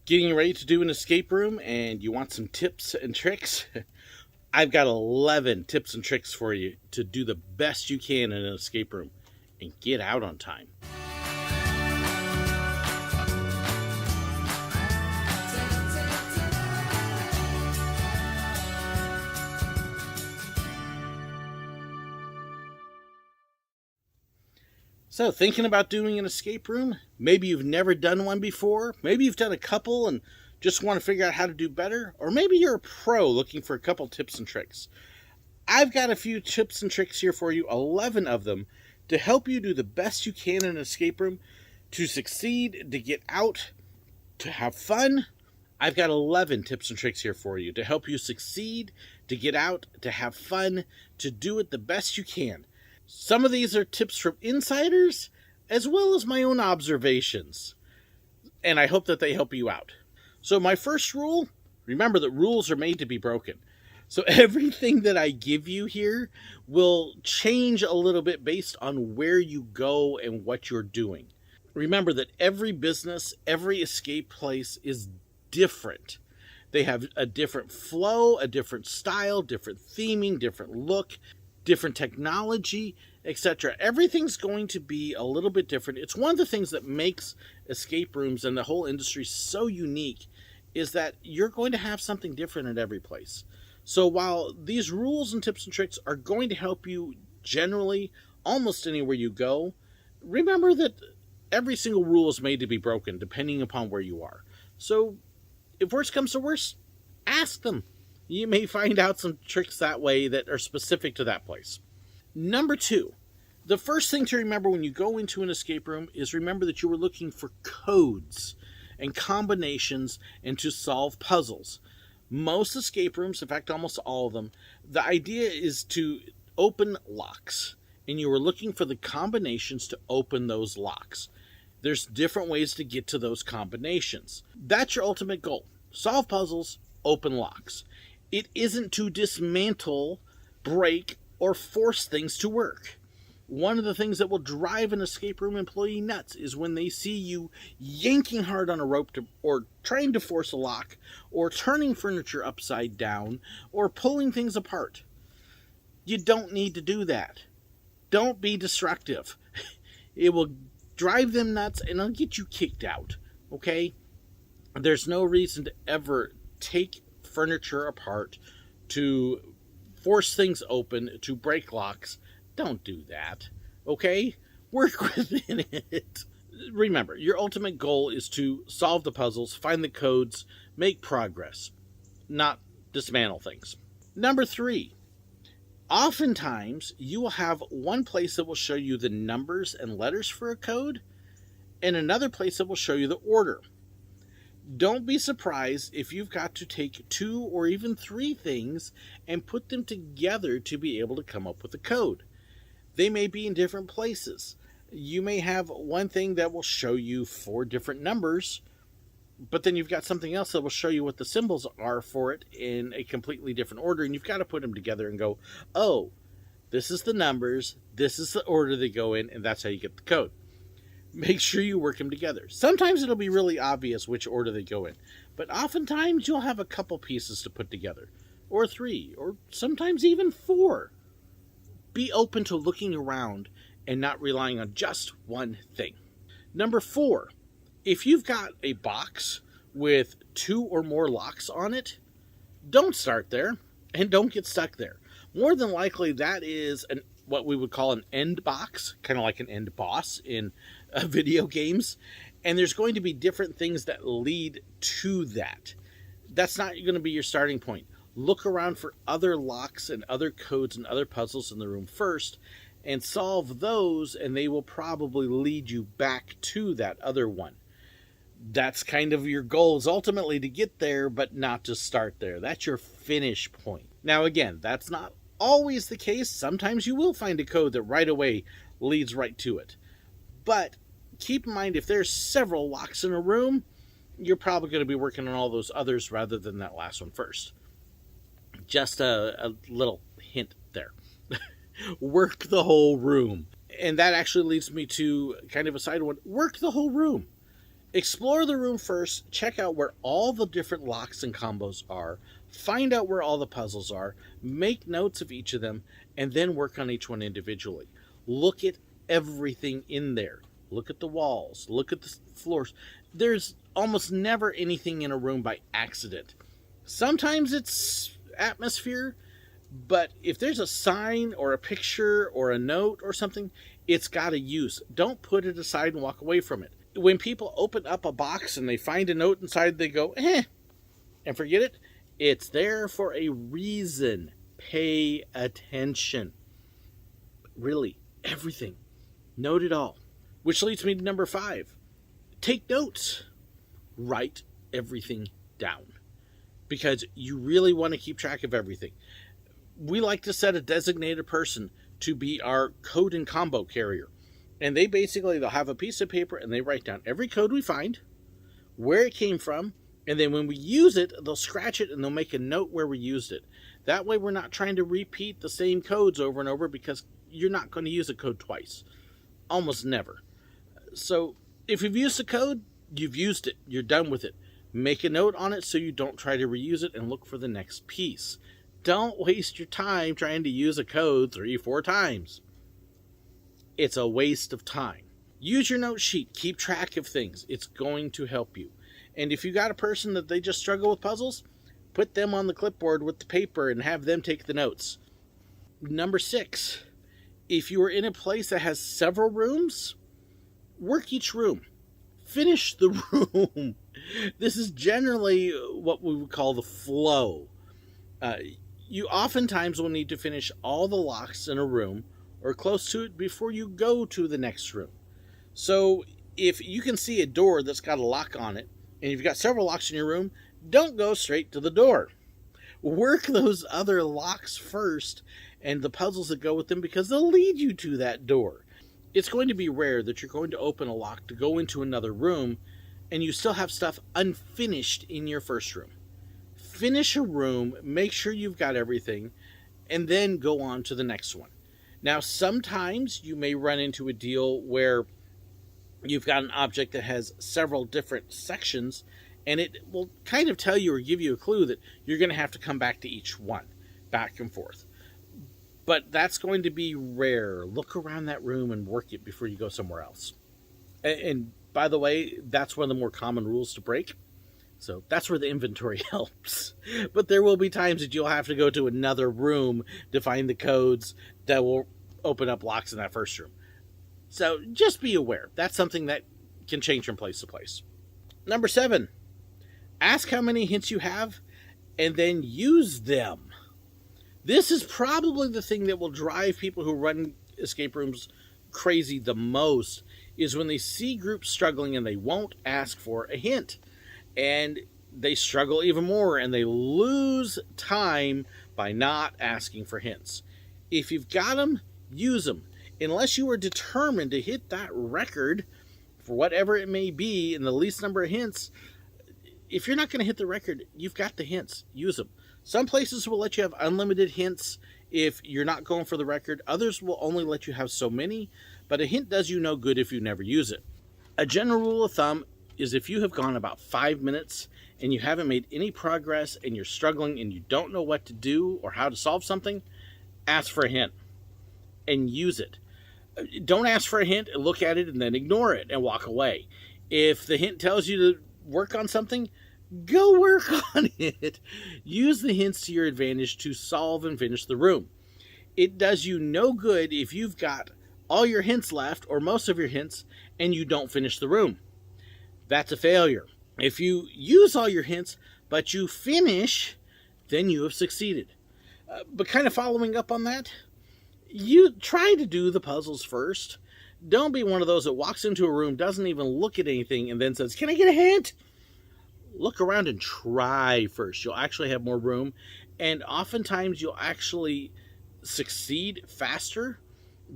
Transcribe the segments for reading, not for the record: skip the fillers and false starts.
Getting ready to do an escape room and you want some tips and tricks? I've got 11 tips and tricks for you to do the best you can in an escape room and get out on time. So, thinking about doing an escape room? Maybe you've never done one before. Maybe you've done a couple and just want to figure out how to do better. Or maybe you're a pro looking for a couple tips and tricks. I've got a few tips and tricks here for you, 11 of them, to help you do the best you can in an escape room, to succeed, to get out, to have fun. I've got 11 tips and tricks here for you to help you succeed, to get out, to have fun, to do it the best you can. Some of these are tips from insiders, as well as my own observations. And I hope that they help you out. So my first rule, remember that rules are made to be broken. So everything that I give you here will change a little bit based on where you go and what you're doing. Remember that every business, every escape place is different. They have a different flow, a different style, different theming, different look, different technology, etc. Everything's going to be a little bit different. It's one of the things that makes escape rooms and the whole industry so unique is that you're going to have something different at every place. So while these rules and tips and tricks are going to help you generally almost anywhere you go, remember that every single rule is made to be broken depending upon where you are. So if worse comes to worse, ask them. You may find out some tricks that way that are specific to that place. Number 2, the first thing to remember when you go into an escape room is remember that you were looking for codes and combinations and to solve puzzles. Most escape rooms, in fact almost all of them, the idea is to open locks, and you were looking for the combinations to open those locks. There's different ways to get to those combinations. That's your ultimate goal. Solve puzzles, open locks. It isn't to dismantle, break, or force things to work. One of the things that will drive an escape room employee nuts is when they see you yanking hard on a rope or trying to force a lock, or turning furniture upside down, or pulling things apart. You don't need to do that. Don't be destructive. It will drive them nuts and it'll get you kicked out, okay? There's no reason to ever take furniture apart, to force things open, to break locks. Don't do that, okay? Work within it. Remember, your ultimate goal is to solve the puzzles, find the codes, make progress, not dismantle things. Number 3, oftentimes you will have one place that will show you the numbers and letters for a code, and another place that will show you the order. Don't be surprised if you've got to take 2 or even 3 things and put them together to be able to come up with a code. They may be in different places. You may have one thing that will show you 4 different numbers, but then you've got something else that will show you what the symbols are for it in a completely different order, and you've got to put them together and go, oh, this is the numbers, this is the order they go in, and that's how you get the code. Make sure you work them together. Sometimes it'll be really obvious which order they go in, but oftentimes you'll have a couple pieces to put together, or 3, or sometimes even 4. Be open to looking around and not relying on just one thing. Number 4, if you've got a box with 2 or more locks on it, don't start there and don't get stuck there. More than likely that is what we would call an end box, kind of like an end boss in video games, and there's going to be different things that lead to that. That's not going to be your starting point. Look around for other locks and other codes and other puzzles in the room first and solve those, and they will probably lead you back to that other one. That's kind of your goal, is ultimately to get there, but not to start there. That's your finish point. Now again, that's not always the case. Sometimes you will find a code that right away leads right to it. But keep in mind, if there's several locks in a room, you're probably going to be working on all those others rather than that last one first. Just a little hint there. Work the whole room. And that actually leads me to kind of a side one. Work the whole room. Explore the room first, check out where all the different locks and combos are, find out where all the puzzles are, make notes of each of them, and then work on each one individually. Look at everything in there. Look at the walls, look at the floors. There's almost never anything in a room by accident. Sometimes it's atmosphere, but if there's a sign or a picture or a note or something, it's got a use. Don't put it aside and walk away from it. When people open up a box and they find a note inside, they go, and forget it. It's there for a reason. Pay attention. Really, everything. Note it all. Which leads me to number 5. Take notes. Write everything down. Because you really want to keep track of everything. We like to set a designated person to be our code and combo carrier. And they'll have a piece of paper and they write down every code we find, where it came from, and then when we use it, they'll scratch it and they'll make a note where we used it. That way we're not trying to repeat the same codes over and over, because you're not going to use a code twice. Almost never. So if you've used a code, you've used it. You're done with it. Make a note on it so you don't try to reuse it, and look for the next piece. Don't waste your time trying to use a code 3-4 times. It's a waste of time. Use your note sheet. Keep track of things. It's going to help you. And if you got a person that they just struggle with puzzles, put them on the clipboard with the paper and have them take the notes. Number 6, if you are in a place that has several rooms, work each room. Finish the room. This is generally what we would call the flow. You oftentimes will need to finish all the locks in a room or close to it before you go to the next room. So if you can see a door that's got a lock on it, and you've got several locks in your room, don't go straight to the door. Work those other locks first and the puzzles that go with them, because they'll lead you to that door. It's going to be rare that you're going to open a lock to go into another room and you still have stuff unfinished in your first room. Finish a room, make sure you've got everything, and then go on to the next one. Now, sometimes you may run into a deal where you've got an object that has several different sections, and it will kind of tell you or give you a clue that you're going to have to come back to each one, back and forth. But that's going to be rare. Look around that room and work it before you go somewhere else. And by the way, that's one of the more common rules to break. So that's where the inventory helps. But there will be times that you'll have to go to another room to find the codes that will open up locks in that first room. So just be aware. That's something that can change from place to place. Number 7, ask how many hints you have and then use them. This is probably the thing that will drive people who run escape rooms crazy the most, is when they see groups struggling and they won't ask for a hint. And they struggle even more and they lose time by not asking for hints. If you've got them, use them. Unless you are determined to hit that record for whatever it may be in the least number of hints, if you're not going to hit the record, you've got the hints. Use them. Some places will let you have unlimited hints if you're not going for the record. Others will only let you have so many, but a hint does you no good if you never use it. A general rule of thumb is if you have gone about 5 minutes and you haven't made any progress and you're struggling and you don't know what to do or how to solve something, ask for a hint and use it. Don't ask for a hint and look at it and then ignore it and walk away. If the hint tells you to work on something, go work on it. Use the hints to your advantage to solve and finish the room. It does you no good if you've got all your hints left or most of your hints and you don't finish the room. That's a failure. If you use all your hints but you finish, then you have succeeded. But kind of following up on that, you try to do the puzzles first. Don't be one of those that walks into a room, doesn't even look at anything, and then says, "Can I get a hint?" Look around and try first. You'll actually have more room, and oftentimes you'll actually succeed faster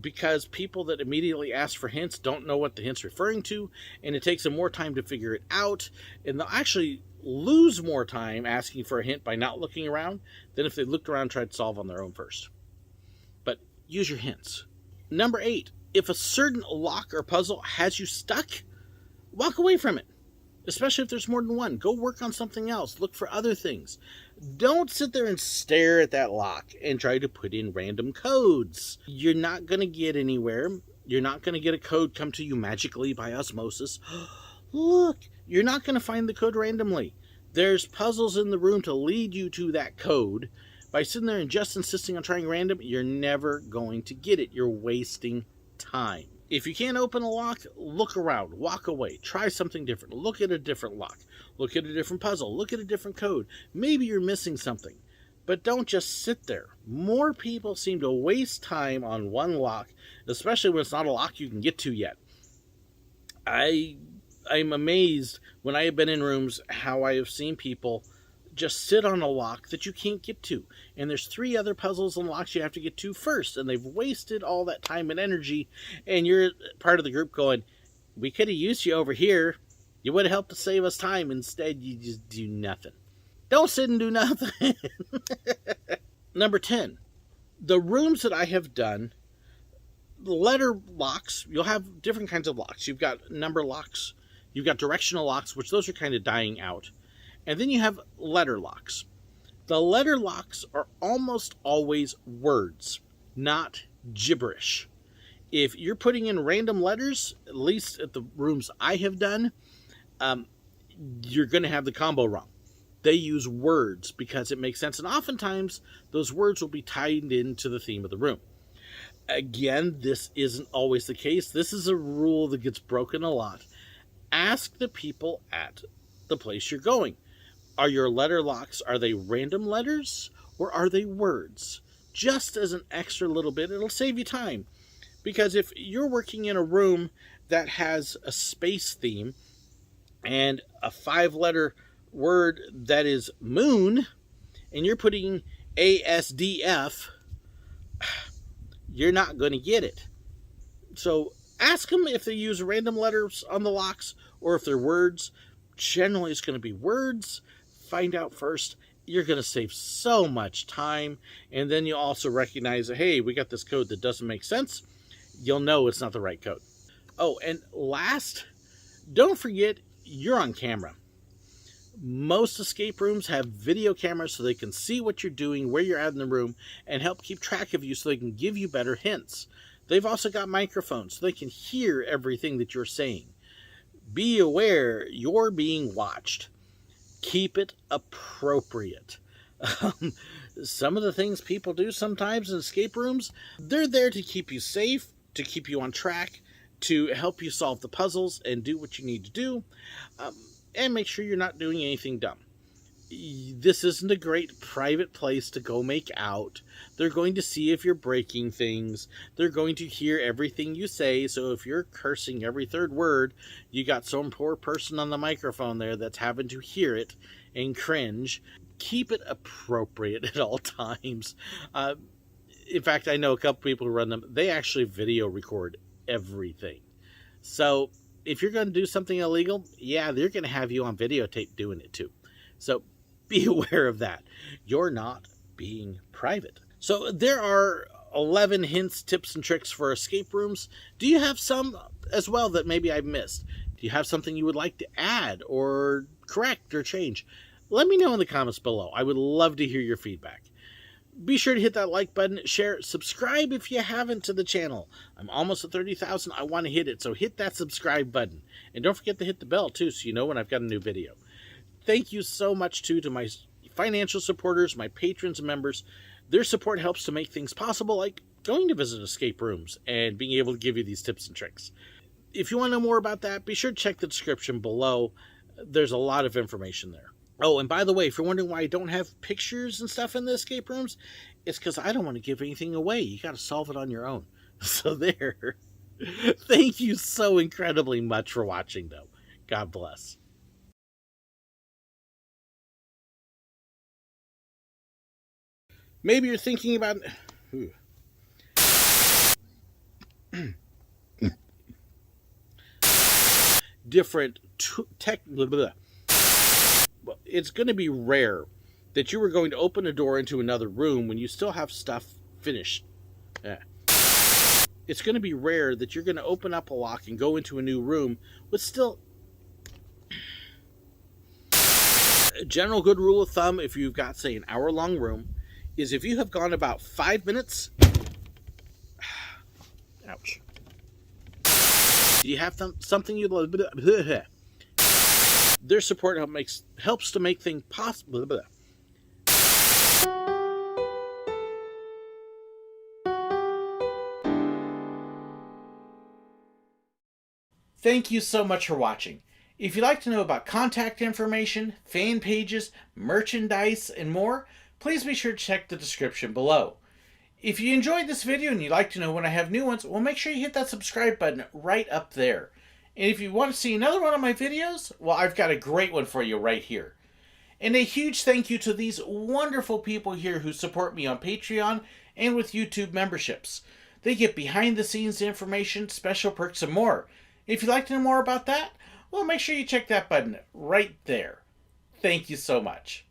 because people that immediately ask for hints don't know what the hint's referring to, and it takes them more time to figure it out, and they'll actually lose more time asking for a hint by not looking around than if they looked around and tried to solve on their own first. But use your hints. Number 8, if a certain lock or puzzle has you stuck, walk away from it. Especially if there's more than one. Go work on something else. Look for other things. Don't sit there and stare at that lock and try to put in random codes. You're not going to get anywhere. You're not going to get a code come to you magically by osmosis. Look, you're not going to find the code randomly. There's puzzles in the room to lead you to that code. By sitting there and just insisting on trying random, you're never going to get it. You're wasting time. If you can't open a lock, look around, walk away, try something different, look at a different lock, look at a different puzzle, look at a different code. Maybe you're missing something, but don't just sit there. More people seem to waste time on one lock, especially when it's not a lock you can get to yet. I'm amazed when I have been in rooms how I have seen people just sit on a lock that you can't get to. And there's 3 other puzzles and locks you have to get to first. And they've wasted all that time and energy. And you're part of the group going, we could have used you over here. You would have helped to save us time. Instead, you just do nothing. Don't sit and do nothing. Number 10. The rooms that I have done, the letter locks, you'll have different kinds of locks. You've got number locks. You've got directional locks, which those are kind of dying out. And then you have letter locks. The letter locks are almost always words, not gibberish. If you're putting in random letters, at least at the rooms I have done, you're going to have the combo wrong. They use words because it makes sense. And oftentimes, those words will be tied into the theme of the room. Again, this isn't always the case. This is a rule that gets broken a lot. Ask the people at the place you're going. Are your letter locks, are they random letters or are they words? Just as an extra little bit, it'll save you time. Because if you're working in a room that has a space theme and a 5-letter word that is moon, and you're putting ASDF, you're not going to get it. So ask them if they use random letters on the locks or if they're words. Generally, it's going to be words. Find out first. You're going to save so much time. And then you'll also recognize that, hey, we got this code that doesn't make sense. You'll know it's not the right code. Oh, and last, don't forget you're on camera. Most escape rooms have video cameras so they can see what you're doing, where you're at in the room, and help keep track of you so they can give you better hints. They've also got microphones so they can hear everything that you're saying. Be aware you're being watched. Keep it appropriate. Some of the things people do sometimes in escape rooms, they're there to keep you safe, to keep you on track, to help you solve the puzzles and do what you need to do, and make sure you're not doing anything dumb. This isn't a great private place to go make out. They're going to see if you're breaking things. They're going to hear everything you say. So if you're cursing every third word, you got some poor person on the microphone there that's having to hear it and cringe. Keep it appropriate at all times. In fact, I know a couple people who run them. They actually video record everything. So if you're going to do something illegal, yeah, they're going to have you on videotape doing it too. So be aware of that. You're not being private. So there are 11 hints, tips, and tricks for escape rooms. Do you have some as well that maybe I've missed? Do you have something you would like to add or correct or change? Let me know in the comments below. I would love to hear your feedback. Be sure to hit that like button, share, subscribe if you haven't to the channel. I'm almost at 30,000. I want to hit it, so hit that subscribe button. And don't forget to hit the bell, too, so you know when I've got a new video. Thank you so much, too, to my financial supporters, my patrons and members. Their support helps to make things possible, like going to visit escape rooms and being able to give you these tips and tricks. If you want to know more about that, be sure to check the description below. There's a lot of information there. Oh, and by the way, if you're wondering why I don't have pictures and stuff in the escape rooms, it's because I don't want to give anything away. You got to solve it on your own. So there. Thank you so incredibly much for watching, though. God bless. Maybe you're thinking about... different tech... Well, it's going to be rare that you were going to open a door into another room when you still have stuff finished. It's going to be rare that you're going to open up a lock and go into a new room with still... A general good rule of thumb, if you've got, say, an hour-long room, is if you have gone about 5 minutes, ouch, you have something you love, their support helps to make things possible. Thank you so much for watching. If you'd like to know about contact information, fan pages, merchandise, and more, please be sure to check the description below. If you enjoyed this video and you'd like to know when I have new ones, well, make sure you hit that subscribe button right up there. And if you want to see another one of my videos, well, I've got a great one for you right here. And a huge thank you to these wonderful people here who support me on Patreon and with YouTube memberships. They get behind the scenes information, special perks, and more. If you'd like to know more about that, well, make sure you check that button right there. Thank you so much.